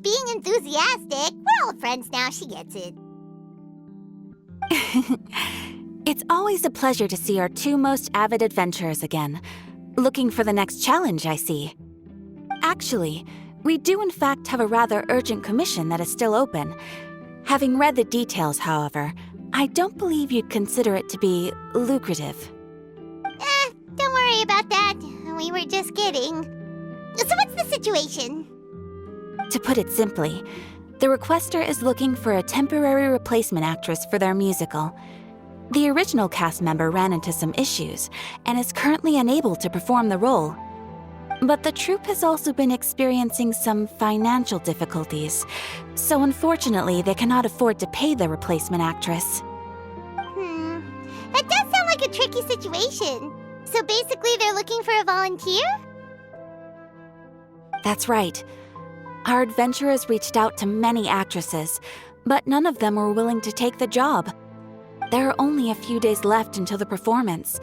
just being enthusiastic. We're old friends now, she gets it. It's always a pleasure to see our two most avid adventurers again. Looking for the next challenge, I see. Actually, we do in fact have a rather urgent commission that is still open. Having read the details, however, I don't believe you'd consider it to be lucrative. Don't worry about that. We were just kidding. So what's the situation? To put it simply, the requester is looking for a temporary replacement actress for their musical. The original cast member ran into some issues and is currently unable to perform the role. But the troupe has also been experiencing some financial difficulties, so unfortunately they cannot afford to pay the replacement actress. That does sound like a tricky situation. So basically they're looking for a volunteer? That's right. Our adventurers reached out to many actresses, but none of them were willing to take the job. There are only a few days left until the performance.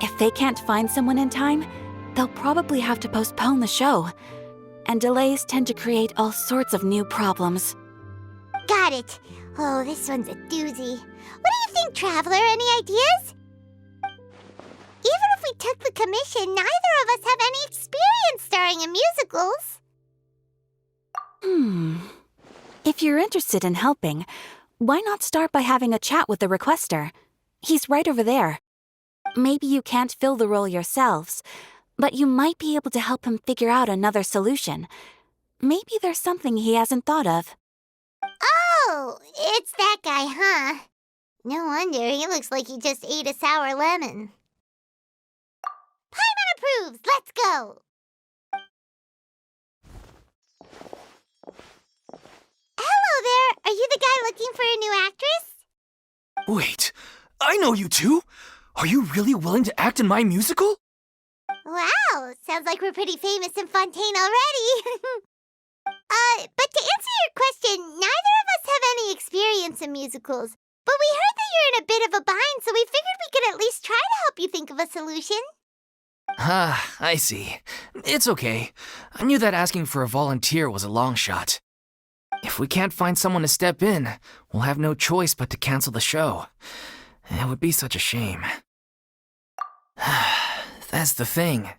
If they can't find someone in time, they'll probably have to postpone the show. And delays tend to create all sorts of new problems. Got it. Oh, this one's a doozy. What do you think, Traveler? Any ideas? Even if we took the commission, neither of us have any experience starring in musicals. If you're interested in helping, why not start by having a chat with the requester? He's right over there. Maybe you can't fill the role yourselves, but you might be able to help him figure out another solution. Maybe there's something he hasn't thought of. Oh, it's that guy, huh? No wonder, he looks like he just ate a sour lemon. Paimon approves! Let's go! Hello there! Are you the guy looking for a new actress? Wait, I know you two! Are you really willing to act in my musical? Wow, sounds like we're pretty famous in Fontaine already. But to answer your question, neither of us have any experience in musicals. But we heard that you're in a bit of a bind, so we figured we could at least try to help you think of a solution. Ah, I see. It's okay. I knew that asking for a volunteer was a long shot. If we can't find someone to step in, we'll have no choice but to cancel the show. It would be such a shame. That's the thing.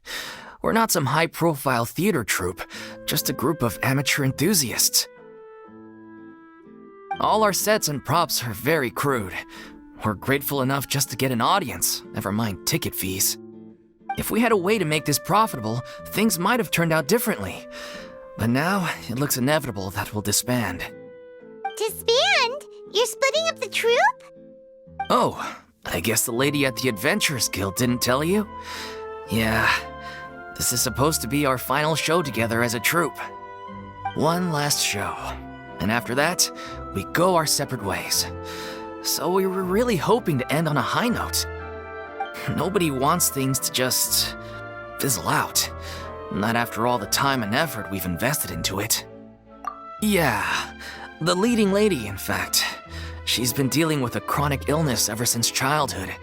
We're not some high-profile theater troupe, just a group of amateur enthusiasts. All our sets and props are very crude. We're grateful enough just to get an audience, never mind ticket fees. If we had a way to make this profitable, things might have turned out differently. But now, it looks inevitable that we'll disband. Disband? You're splitting up the troupe? Oh, I guess the lady at the Adventurers Guild didn't tell you? Yeah, this is supposed to be our final show together as a troupe. One last show. And after that, we go our separate ways. So we were really hoping to end on a high note. Nobody wants things to just fizzle out. Not after all the time and effort we've invested into it. Yeah, the leading lady, in fact. She's been dealing with a chronic illness ever since childhood,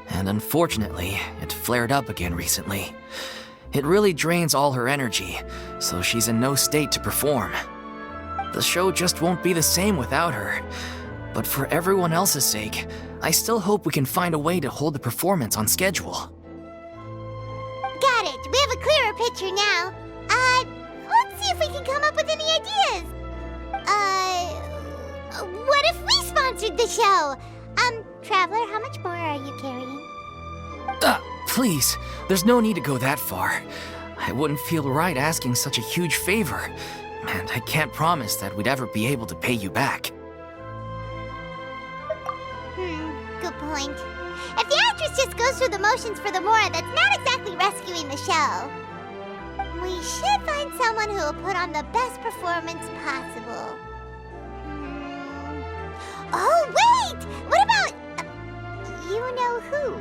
and unfortunately, it flared up again recently. It really drains all her energy, so she's in no state to perform. The show just won't be the same without her. But for everyone else's sake, I still hope we can find a way to hold the performance on schedule. Got it. We have a clearer picture now. Let's see if we can come up with any ideas. What if we sponsored the show? Traveler, how much more are you carrying? Please, there's no need to go that far. I wouldn't feel right asking such a huge favor, and I can't promise that we'd ever be able to pay you back. Good point. If the actress just goes through the motions for the more, that's not exactly rescuing the show. We should find someone who will put on the best performance possible. Oh, wait! What about... you know who?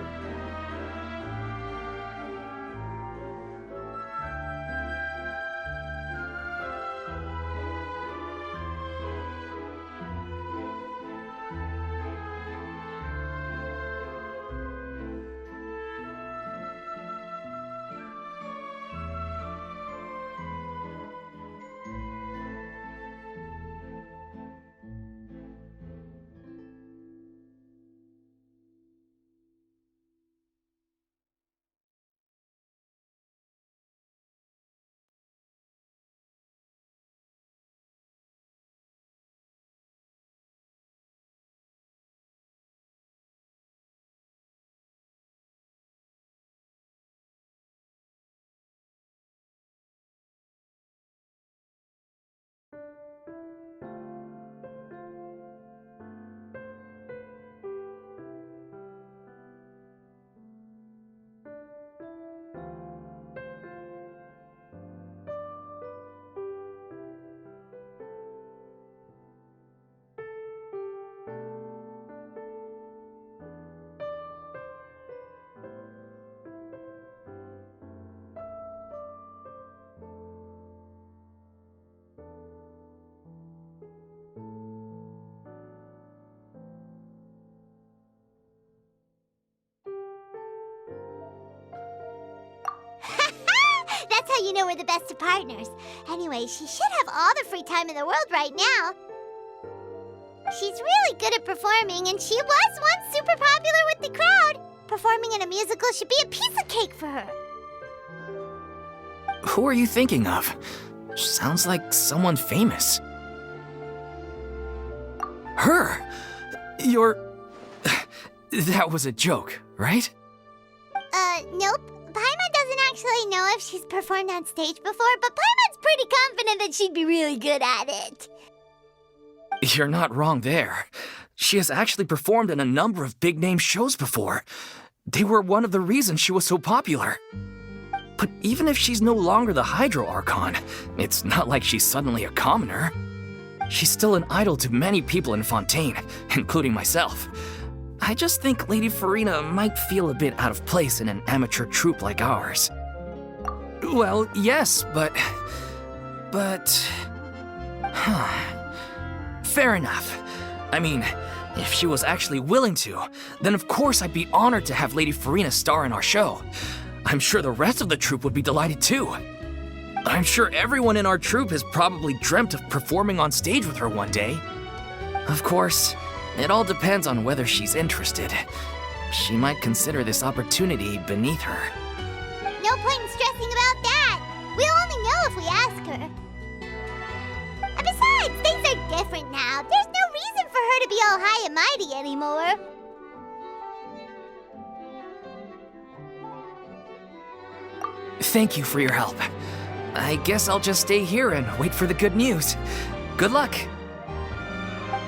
That's how you know we're the best of partners. Anyway, she should have all the free time in the world right now. She's really good at performing, and she was once super popular with the crowd. Performing in a musical should be a piece of cake for her. Who are you thinking of? Sounds like someone famous. Her? You're... That was a joke, right? Nope. Paimon doesn't actually know if she's performed on stage before, but Paimon's pretty confident that she'd be really good at it. You're not wrong there. She has actually performed in a number of big-name shows before. They were one of the reasons she was so popular. But even if she's no longer the Hydro Archon, it's not like she's suddenly a commoner. She's still an idol to many people in Fontaine, including myself. I just think Lady Farina might feel a bit out of place in an amateur troupe like ours. Well, yes, but... Fair enough. I mean, if she was actually willing to, then of course I'd be honored to have Lady Farina star in our show. I'm sure the rest of the troupe would be delighted too. I'm sure everyone in our troupe has probably dreamt of performing on stage with her one day. Of course, it all depends on whether she's interested. She might consider this opportunity beneath her. No point in stressing about that. We'll only know if we ask her. And besides, things are different now. There's no reason for her to be all high and mighty anymore. Thank you for your help. I guess I'll just stay here and wait for the good news. Good luck.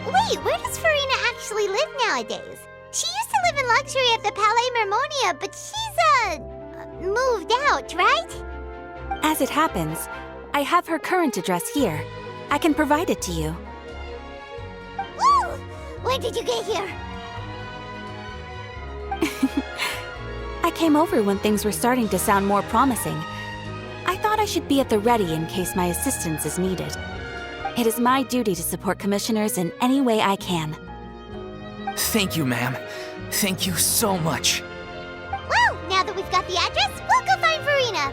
Wait, where does Farina actually live nowadays? She used to live in luxury at the Palais Mermonia, but she's, moved out, right? As it happens, I have her current address here. I can provide it to you. Woo! When did you get here? I came over when things were starting to sound more promising. I thought I should be at the ready in case my assistance is needed. It is my duty to support commissioners in any way I can. Thank you, ma'am. Thank you so much. Well, now that we've got the address, we'll go find Farina.